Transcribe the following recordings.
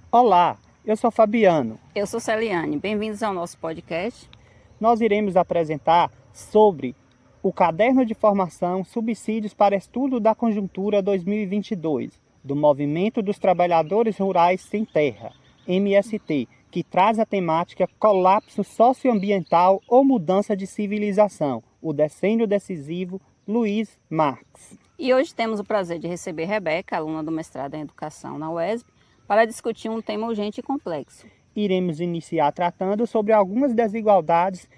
Olá, eu sou Fabiano. Eu sou Celiane, bem-vindos ao nosso podcast. Nós iremos apresentar sobre o Caderno de Formação Subsídios para Estudo da Conjuntura 2022, do Movimento dos Trabalhadores Rurais Sem Terra, MST, que traz a temática Colapso Socioambiental ou Mudança de Civilização, o decênio decisivo, Luiz Marx. E hoje temos o prazer de receber Rebeca, aluna do mestrado em Educação na UESB, para discutir um tema urgente e complexo. Iremos iniciar tratando sobre algumas desigualdades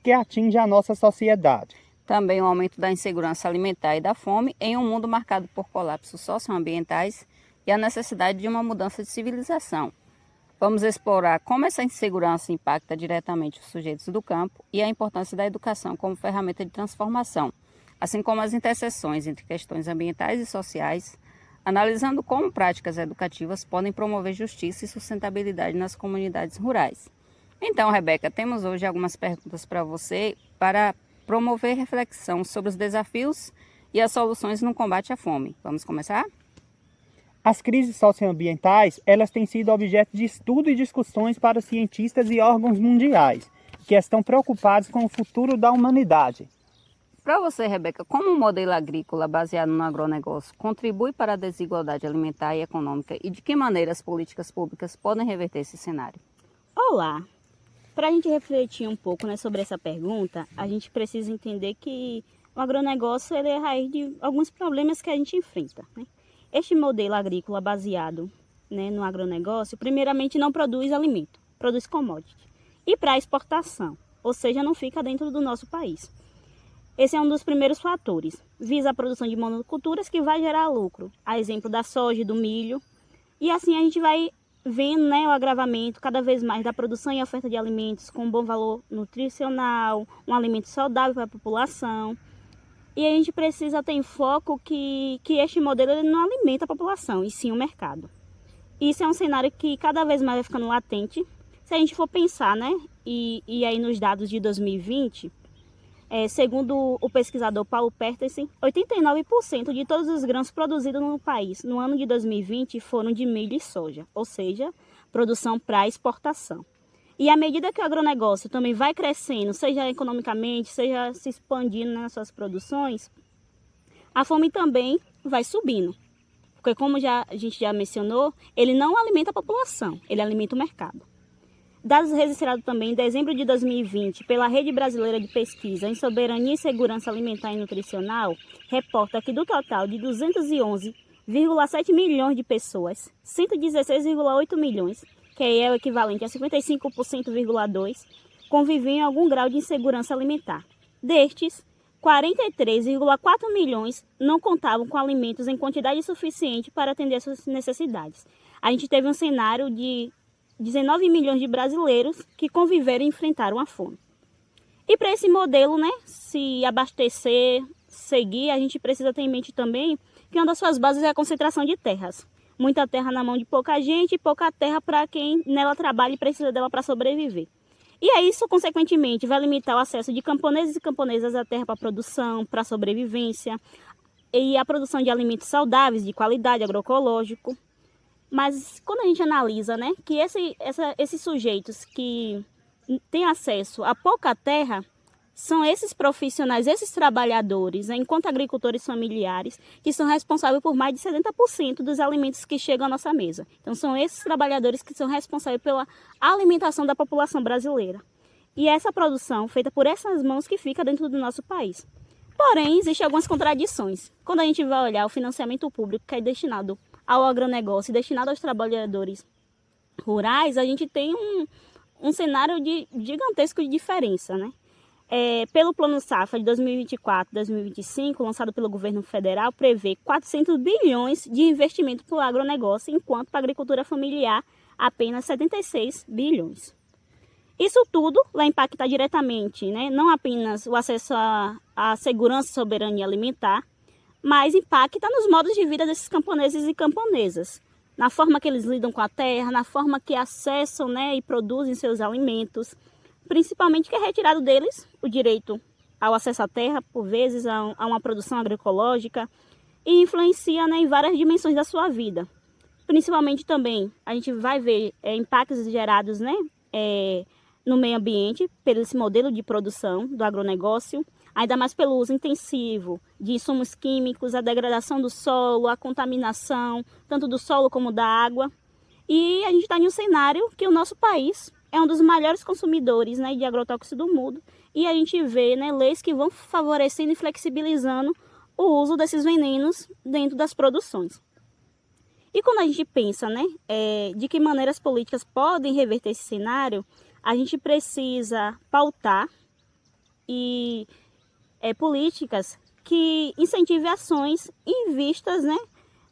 que atingem a nossa sociedade. Também o aumento da insegurança alimentar e da fome em um mundo marcado por colapsos socioambientais e a necessidade de uma mudança de civilização. Vamos explorar como essa insegurança impacta diretamente os sujeitos do campo e a importância da educação como ferramenta de transformação, assim como as interseções entre questões ambientais e sociais, analisando como práticas educativas podem promover justiça e sustentabilidade nas comunidades rurais. Então, Rebeca, temos hoje algumas perguntas para você para promover reflexão sobre os desafios e as soluções no combate à fome. Vamos começar? As crises socioambientais, elas têm sido objeto de estudo e discussões para cientistas e órgãos mundiais, que estão preocupados com o futuro da humanidade. Para você, Rebeca, como o modelo agrícola baseado no agronegócio contribui para a desigualdade alimentar e econômica e de que maneira as políticas públicas podem reverter esse cenário? Olá! Para a gente refletir um pouco, né, sobre essa pergunta, a gente precisa entender que o agronegócio ele é a raiz de alguns problemas que a gente enfrenta, né? Este modelo agrícola baseado, né, no agronegócio, primeiramente não produz alimento, produz commodity. E para exportação, ou seja, não fica dentro do nosso país. Esse é um dos primeiros fatores. Visa a produção de monoculturas que vai gerar lucro, a exemplo da soja e do milho. E assim a gente vai vendo, né, o agravamento cada vez mais da produção e oferta de alimentos com bom valor nutricional, um alimento saudável para a população. E a gente precisa ter em foco que este modelo ele não alimenta a população, e sim o mercado. Isso é um cenário que cada vez mais vai ficando latente. Se a gente for pensar, né, e aí nos dados de 2020, segundo o pesquisador Paulo Pertensen, 89% de todos os grãos produzidos no país no ano de 2020 foram de milho e soja, ou seja, produção para exportação. E à medida que o agronegócio também vai crescendo, seja economicamente, seja se expandindo nas suas produções, a fome também vai subindo. Porque como a gente já mencionou, ele não alimenta a população, ele alimenta o mercado. Dados registrados também em dezembro de 2020 pela Rede Brasileira de Pesquisa em Soberania e Segurança Alimentar e Nutricional, reporta que do total de 211,7 milhões de pessoas, 116,8 milhões, que é o equivalente a 55,2%, conviviam em algum grau de insegurança alimentar. Destes, 43,4 milhões não contavam com alimentos em quantidade suficiente para atender suas necessidades. A gente teve um cenário de 19 milhões de brasileiros que conviveram e enfrentaram a fome. E para esse modelo, né, se abastecer, seguir, a gente precisa ter em mente também que uma das suas bases é a concentração de terras. Muita terra na mão de pouca gente e pouca terra para quem nela trabalha e precisa dela para sobreviver. E aí isso, consequentemente, vai limitar o acesso de camponeses e camponesas à terra para produção, para sobrevivência e a produção de alimentos saudáveis, de qualidade, agroecológico. Mas quando a gente analisa, né, que esses sujeitos que têm acesso a pouca terra são esses profissionais, esses trabalhadores, né, enquanto agricultores familiares, que são responsáveis por mais de 70% dos alimentos que chegam à nossa mesa. Então são esses trabalhadores que são responsáveis pela alimentação da população brasileira. E essa produção feita por essas mãos que fica dentro do nosso país. Porém, existem algumas contradições. Quando a gente vai olhar o financiamento público que é destinado ao agronegócio e destinado aos trabalhadores rurais, a gente tem um cenário gigantesco de diferença, né? Pelo Plano Safra de 2024-2025, lançado pelo governo federal, prevê 400 bilhões de investimento para o agronegócio, enquanto para a agricultura familiar apenas 76 bilhões. Isso tudo vai impactar diretamente, né, não apenas o acesso à segurança e soberania alimentar, mas impacta nos modos de vida desses camponeses e camponesas, na forma que eles lidam com a terra, na forma que acessam, né, e produzem seus alimentos, principalmente que é retirado deles o direito ao acesso à terra, por vezes a uma produção agroecológica, e influencia, né, em várias dimensões da sua vida, Principalmente também, a gente vai ver impactos gerados, né, no meio ambiente, pelo esse modelo de produção do agronegócio, ainda mais pelo uso intensivo de insumos químicos, a degradação do solo, a contaminação, tanto do solo como da água. E a gente está em um cenário que o nosso país é um dos maiores consumidores, né, de agrotóxicos do mundo, e a gente vê, né, leis que vão favorecendo e flexibilizando o uso desses venenos dentro das produções. E quando a gente pensa, né, de que maneira as políticas podem reverter esse cenário, a gente precisa pautar políticas que incentivem ações em vistas, né,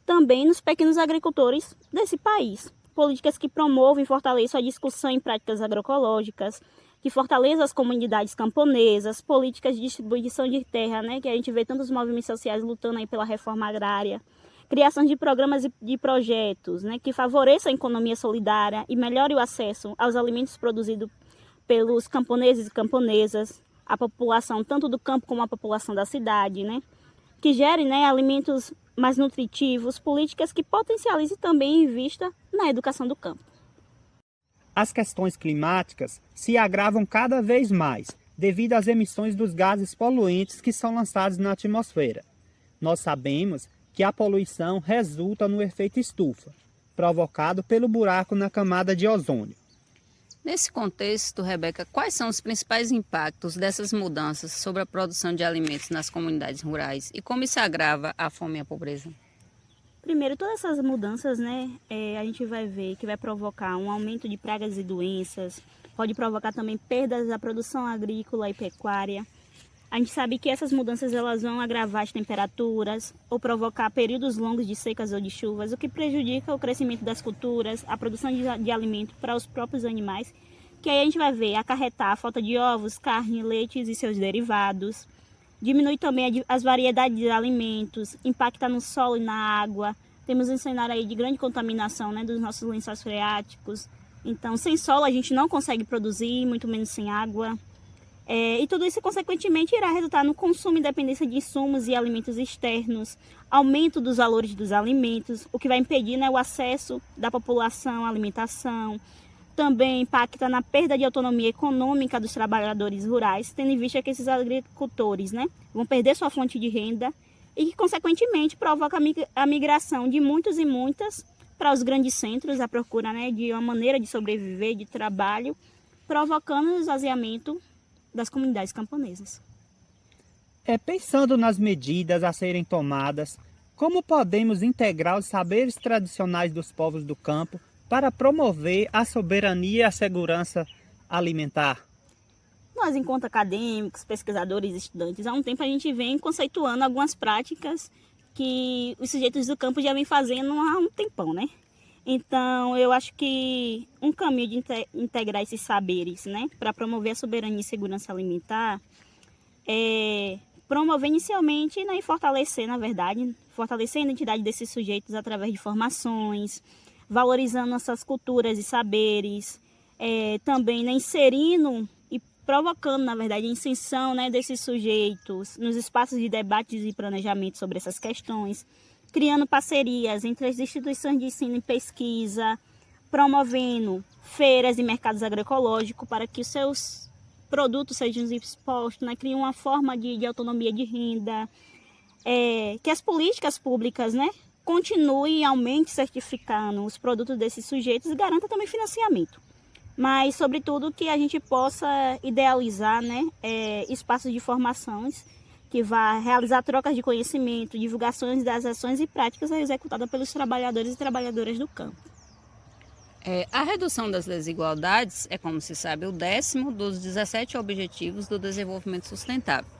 também nos pequenos agricultores desse país. Políticas que promovam e fortaleçam a discussão em práticas agroecológicas, que fortaleçam as comunidades camponesas, políticas de distribuição de terra, né, que a gente vê tantos movimentos sociais lutando aí pela reforma agrária, criação de programas e de projetos, né, que favoreçam a economia solidária e melhore o acesso aos alimentos produzidos pelos camponeses e camponesas, a população tanto do campo como a população da cidade, né, que gerem, né, alimentos mais nutritivos, políticas que potencializem também em vista na educação do campo. As questões climáticas se agravam cada vez mais devido às emissões dos gases poluentes que são lançados na atmosfera. Nós sabemos que a poluição resulta no efeito estufa, provocado pelo buraco na camada de ozônio. Nesse contexto, Rebeca, quais são os principais impactos dessas mudanças sobre a produção de alimentos nas comunidades rurais e como isso agrava a fome e a pobreza? Primeiro, todas essas mudanças, né, a gente vai ver que vai provocar um aumento de pragas e doenças, pode provocar também perdas da produção agrícola e pecuária. A gente sabe que essas mudanças elas vão agravar as temperaturas ou provocar períodos longos de secas ou de chuvas, o que prejudica o crescimento das culturas, a produção de alimento para os próprios animais, que aí a gente vai ver acarretar a falta de ovos, carne, leites e seus derivados. Diminui também as variedades de alimentos, impacta no solo e na água. Temos um cenário aí de grande contaminação, né, dos nossos lençóis freáticos. Então, sem solo a gente não consegue produzir, muito menos sem água. E tudo isso, consequentemente, irá resultar no consumo e dependência de insumos e alimentos externos, aumento dos valores dos alimentos, o que vai impedir, né, o acesso da população à alimentação. Também impacta na perda de autonomia econômica dos trabalhadores rurais, tendo em vista que esses agricultores, né, vão perder sua fonte de renda e que, consequentemente, provoca a migração de muitos e muitas para os grandes centros, à procura, né, de uma maneira de sobreviver, de trabalho, provocando o esvaziamento das comunidades camponesas. Pensando nas medidas a serem tomadas, como podemos integrar os saberes tradicionais dos povos do campo para promover a soberania e a segurança alimentar? Nós, enquanto acadêmicos, pesquisadores e estudantes, há um tempo a gente vem conceituando algumas práticas que os sujeitos do campo já vêm fazendo há um tempão, né? Então, eu acho que um caminho de integrar esses saberes, né, para promover a soberania e segurança alimentar é promover inicialmente, né, e fortalecer, na verdade, fortalecer a identidade desses sujeitos através de formações, valorizando nossas culturas e saberes, também, né, inserindo e provocando, na verdade, a inserção, né, desses sujeitos nos espaços de debates e planejamento sobre essas questões, criando parcerias entre as instituições de ensino e pesquisa, promovendo feiras e mercados agroecológicos para que os seus produtos sejam expostos, né? Criam uma forma de autonomia de renda, que as políticas públicas, né, continuem e aumentem certificando os produtos desses sujeitos e garanta também financiamento. Mas, sobretudo, que a gente possa idealizar, né, espaços de formações que vai realizar trocas de conhecimento, divulgações das ações e práticas executadas pelos trabalhadores e trabalhadoras do campo. A redução das desigualdades é, como se sabe, o 10º dos 17 Objetivos do Desenvolvimento Sustentável.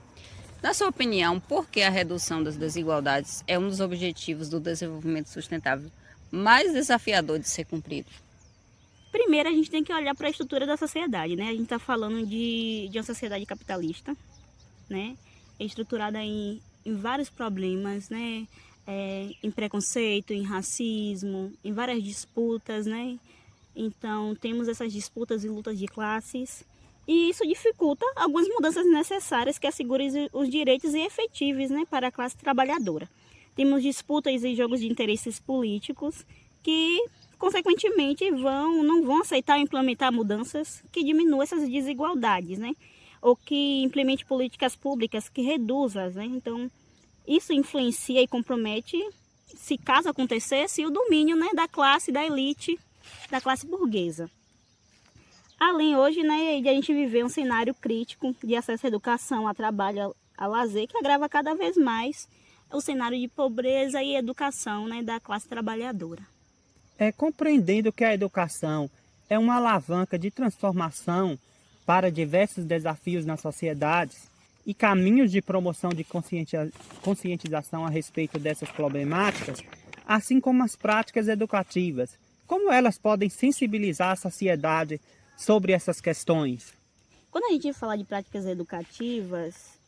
Na sua opinião, por que a redução das desigualdades é um dos objetivos do desenvolvimento sustentável mais desafiador de ser cumprido? Primeiro, a gente tem que olhar para a estrutura da sociedade, né? A gente está falando de uma sociedade capitalista, né? Estruturada em vários problemas, né? Em preconceito, em racismo, em várias disputas, né? Então, temos essas disputas e lutas de classes e isso dificulta algumas mudanças necessárias que assegurem os direitos efetivos, né, para a classe trabalhadora. Temos disputas e jogos de interesses políticos que, consequentemente, não vão aceitar implementar mudanças que diminuam essas desigualdades, né? Ou que implemente políticas públicas que reduzam, né? Então, isso influencia e compromete, se caso acontecesse, o domínio, né, da elite, da classe burguesa. Além hoje, né, de a gente viver um cenário crítico de acesso à educação, a trabalho, a lazer, que agrava cada vez mais o cenário de pobreza e educação, né, da classe trabalhadora. Compreendendo que a educação é uma alavanca de transformação para diversos desafios na sociedade e caminhos de promoção de conscientização a respeito dessas problemáticas, assim como as práticas educativas, como elas podem sensibilizar a sociedade sobre essas questões? Quando a gente fala de práticas educativas,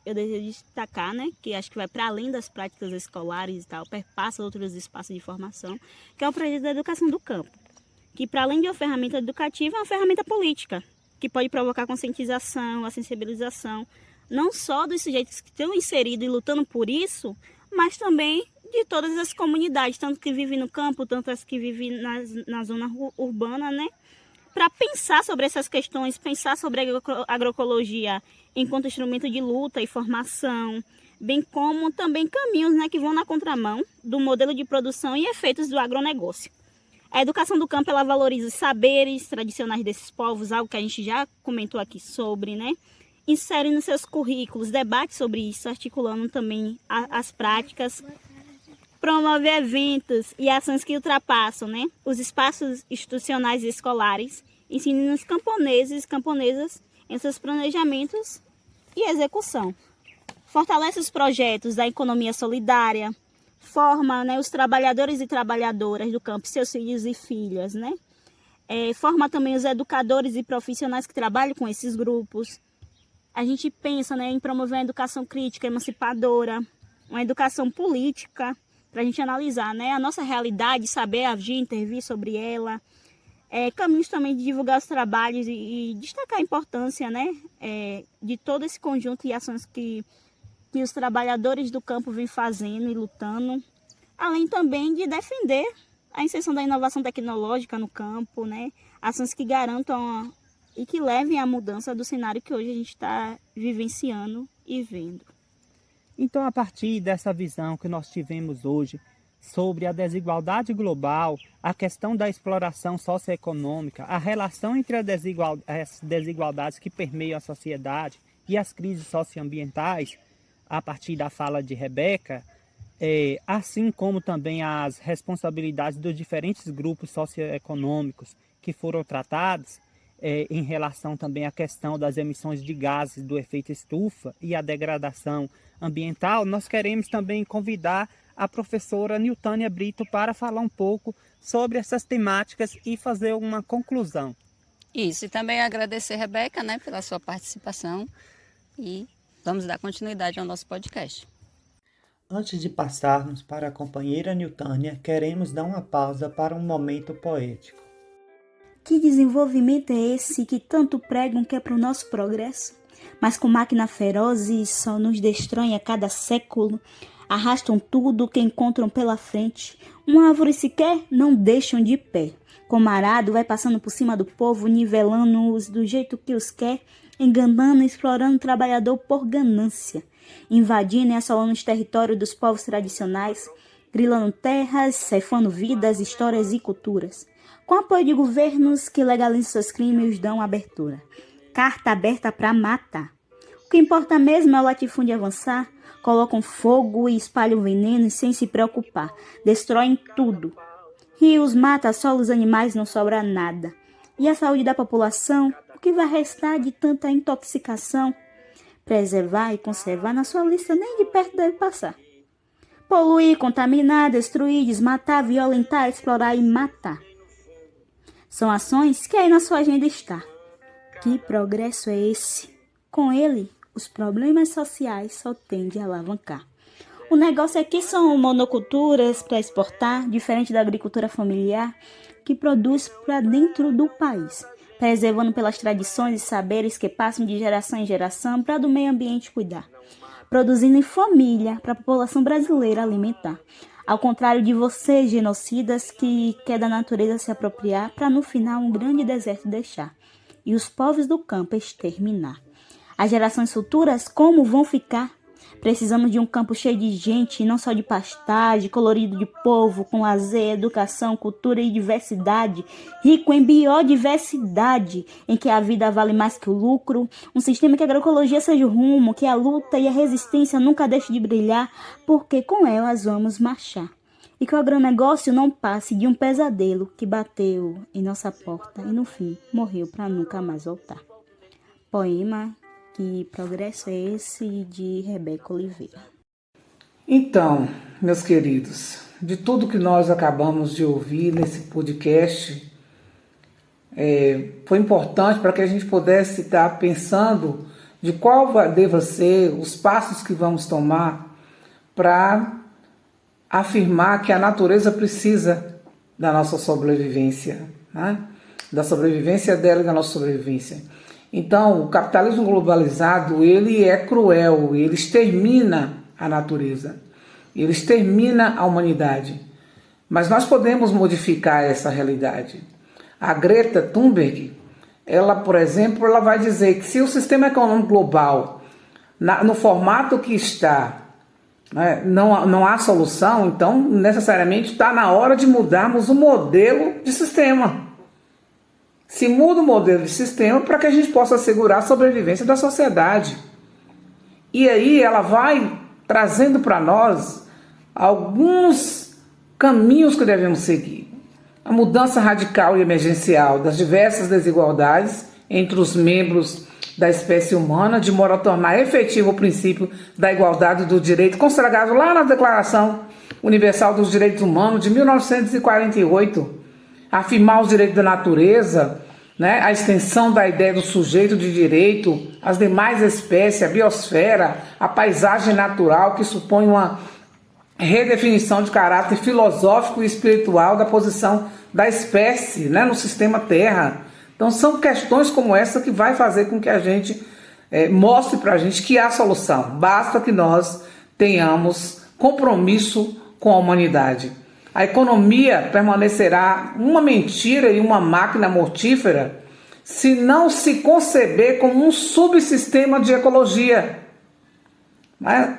eu desejo destacar, né, que acho que vai para além das práticas escolares e tal, perpassa outros espaços de formação, que é o projeto da educação do campo, que para além de uma ferramenta educativa, é uma ferramenta política, que pode provocar conscientização, a sensibilização, não só dos sujeitos que estão inseridos e lutando por isso, mas também de todas as comunidades, tanto que vivem no campo, tanto as que vivem na zona urbana, né? Para pensar sobre essas questões, pensar sobre a agroecologia enquanto instrumento de luta e formação, bem como também caminhos, né, que vão na contramão do modelo de produção e efeitos do agronegócio. A educação do campo, ela valoriza os saberes tradicionais desses povos, algo que a gente já comentou aqui sobre, né? Insere nos seus currículos debate sobre isso, articulando também as práticas, promove eventos e ações que ultrapassam, né, os espaços institucionais e escolares, ensinando os camponeses e camponesas em seus planejamentos e execução. Fortalece os projetos da economia solidária, forma, né, os trabalhadores e trabalhadoras do campo, seus filhos e filhas, né? Forma também os educadores e profissionais que trabalham com esses grupos. A gente pensa, né, em promover uma educação crítica, emancipadora, uma educação política, para a gente analisar, né, a nossa realidade, saber agir, intervir sobre ela. Caminhos também de divulgar os trabalhos e destacar a importância, né, de todo esse conjunto de ações que os trabalhadores do campo vêm fazendo e lutando, além também de defender a inserção da inovação tecnológica no campo, né? Ações que garantam e que levem à mudança do cenário que hoje a gente está vivenciando e vendo. Então, a partir dessa visão que nós tivemos hoje sobre a desigualdade global, a questão da exploração socioeconômica, a relação entre as desigualdades que permeiam a sociedade e as crises socioambientais, a partir da fala de Rebeca, assim como também as responsabilidades dos diferentes grupos socioeconômicos que foram tratados, em relação também à questão das emissões de gases do efeito estufa e a degradação ambiental, nós queremos também convidar a professora Niltânia Brito para falar um pouco sobre essas temáticas e fazer uma conclusão. Isso, e também agradecer, Rebeca, né, pela sua participação e vamos dar continuidade ao nosso podcast. Antes de passarmos para a companheira Niltânia, queremos dar uma pausa para um momento poético. Que desenvolvimento é esse que tanto pregam que é para o nosso progresso? Mas com máquina ferozes só nos destroem a cada século, arrastam tudo que encontram pela frente, uma árvore sequer não deixam de pé. Como arado vai passando por cima do povo, nivelando-os do jeito que os quer, enganando e explorando o trabalhador por ganância, invadindo e assolando os territórios dos povos tradicionais, grilando terras, ceifando vidas, histórias e culturas. Com apoio de governos que legalizam seus crimes e os dão abertura. Carta aberta para matar. O que importa mesmo é o latifúndio avançar, colocam fogo e espalham veneno sem se preocupar, destroem tudo. Rios, matas, solos, animais, não sobra nada. E a saúde da população? O que vai restar de tanta intoxicação? Preservar e conservar na sua lista nem de perto deve passar. Poluir, contaminar, destruir, desmatar, violentar, explorar e matar. São ações que aí na sua agenda está. Que progresso é esse? Com ele, os problemas sociais só tendem a alavancar. O negócio aqui são monoculturas para exportar, diferente da agricultura familiar, que produz para dentro do país, preservando pelas tradições e saberes que passam de geração em geração para do meio ambiente cuidar, produzindo em família para a população brasileira alimentar. Ao contrário de vocês, genocidas, que quer da natureza se apropriar para no final um grande deserto deixar e os povos do campo exterminar. As gerações futuras como vão ficar? Precisamos de um campo cheio de gente, não só de pastagem, colorido de povo, com lazer, educação, cultura e diversidade, rico em biodiversidade, em que a vida vale mais que o lucro, um sistema que a agroecologia seja o rumo, que a luta e a resistência nunca deixem de brilhar, porque com elas vamos marchar. E que o agronegócio não passe de um pesadelo que bateu em nossa porta e no fim morreu para nunca mais voltar. Poema Que Progresso é Esse, de Rebeca Oliveira. Então, meus queridos, de tudo que nós acabamos de ouvir nesse podcast, foi importante para que a gente pudesse estar pensando de qual deva ser os passos que vamos tomar para afirmar que a natureza precisa da nossa sobrevivência, né? Da sobrevivência dela e da nossa sobrevivência. Então, o capitalismo globalizado, ele é cruel, ele extermina a natureza, ele extermina a humanidade. Mas nós podemos modificar essa realidade. A Greta Thunberg, ela, por exemplo, ela vai dizer que se o sistema econômico global, no formato que está, né, não há solução, então necessariamente está na hora de mudarmos o modelo de sistema. Se muda o modelo de sistema para que a gente possa assegurar a sobrevivência da sociedade. E aí ela vai trazendo para nós alguns caminhos que devemos seguir. A mudança radical e emergencial das diversas desigualdades entre os membros da espécie humana, de modo a tornar efetivo o princípio da igualdade do direito, consagrado lá na Declaração Universal dos Direitos Humanos de 1948, afirmar os direitos da natureza, né, a extensão da ideia do sujeito de direito às demais espécies, a biosfera, a paisagem natural, que supõe uma redefinição de caráter filosófico e espiritual da posição da espécie, né, no sistema Terra. Então são questões como essa que vai fazer com que a gente mostre para a gente que há solução. Basta que nós tenhamos compromisso com a humanidade. A economia permanecerá uma mentira e uma máquina mortífera se não se conceber como um subsistema de ecologia.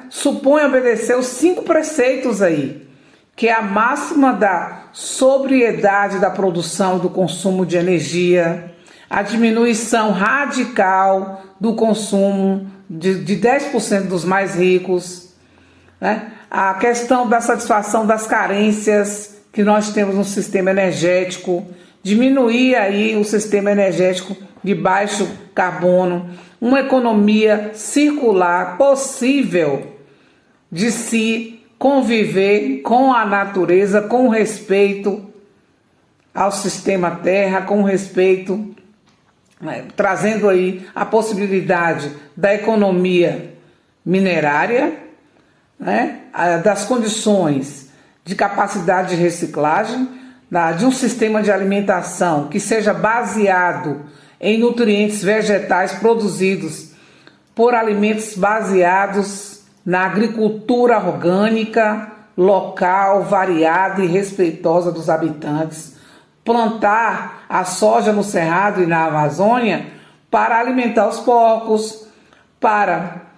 Supõe obedecer os 5 preceitos aí, que é a máxima da sobriedade da produção e do consumo de energia, a diminuição radical do consumo de 10% dos mais ricos, né? A questão da satisfação das carências que nós temos no sistema energético, diminuir aí o sistema energético de baixo carbono, uma economia circular possível de se conviver com a natureza, com respeito ao sistema Terra, com respeito, trazendo aí a possibilidade da economia minerária, né, das condições de capacidade de reciclagem, de um sistema de alimentação que seja baseado em nutrientes vegetais produzidos por alimentos baseados na agricultura orgânica, local, variada e respeitosa dos habitantes, plantar a soja no Cerrado e na Amazônia para alimentar os porcos, para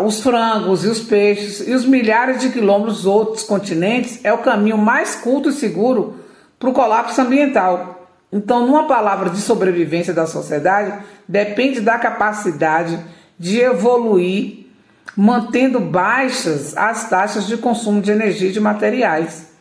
os frangos e os peixes e os milhares de quilômetros dos outros continentes, é o caminho mais curto e seguro para o colapso ambiental. Então, numa palavra de sobrevivência da sociedade, depende da capacidade de evoluir, mantendo baixas as taxas de consumo de energia e de materiais.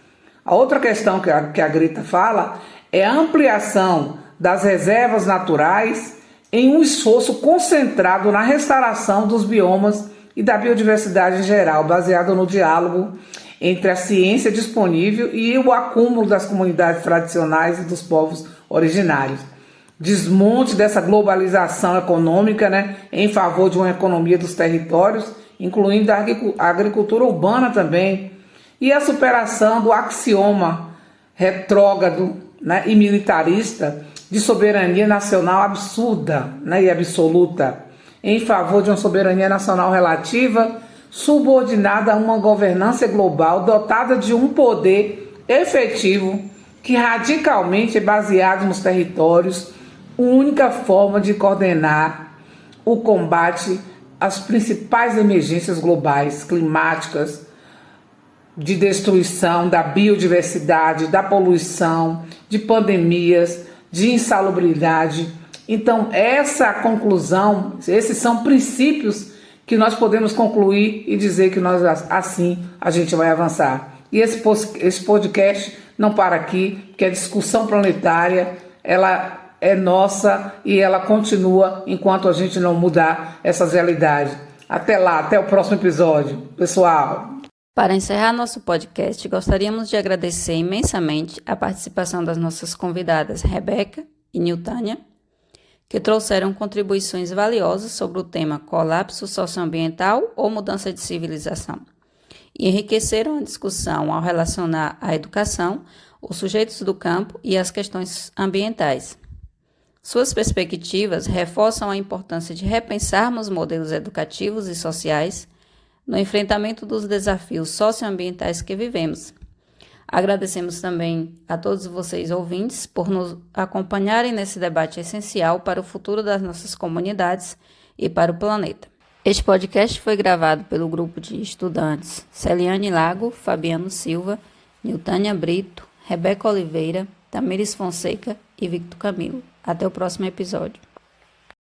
A outra questão que a Greta fala é a ampliação das reservas naturais em um esforço concentrado na restauração dos biomas e da biodiversidade em geral, baseado no diálogo entre a ciência disponível e o acúmulo das comunidades tradicionais e dos povos originários. Desmonte dessa globalização econômica, né, em favor de uma economia dos territórios, incluindo a agricultura urbana também, e a superação do axioma retrógrado, né, e militarista de soberania nacional absurda, né, e absoluta, em favor de uma soberania nacional relativa, subordinada a uma governança global dotada de um poder efetivo que radicalmente é baseado nos territórios, única forma de coordenar o combate às principais emergências globais climáticas, de destruição da biodiversidade, da poluição, de pandemias, de insalubridade. Então, essa conclusão, esses são princípios que nós podemos concluir e dizer que nós assim a gente vai avançar. E esse podcast não para aqui, porque a discussão planetária, ela é nossa e ela continua enquanto a gente não mudar essas realidades. Até lá, até o próximo episódio, pessoal. Para encerrar nosso podcast, gostaríamos de agradecer imensamente a participação das nossas convidadas Rebeca e Niltânia, que trouxeram contribuições valiosas sobre o tema colapso socioambiental ou mudança de civilização, e enriqueceram a discussão ao relacionar a educação, os sujeitos do campo e as questões ambientais. Suas perspectivas reforçam a importância de repensarmos modelos educativos e sociais no enfrentamento dos desafios socioambientais que vivemos. Agradecemos também a todos vocês ouvintes por nos acompanharem nesse debate essencial para o futuro das nossas comunidades e para o planeta. Este podcast foi gravado pelo grupo de estudantes Celiane Lago, Fabiano Silva, Niltânia Brito, Rebeca Oliveira, Tamires Fonseca e Victor Camilo. Até o próximo episódio.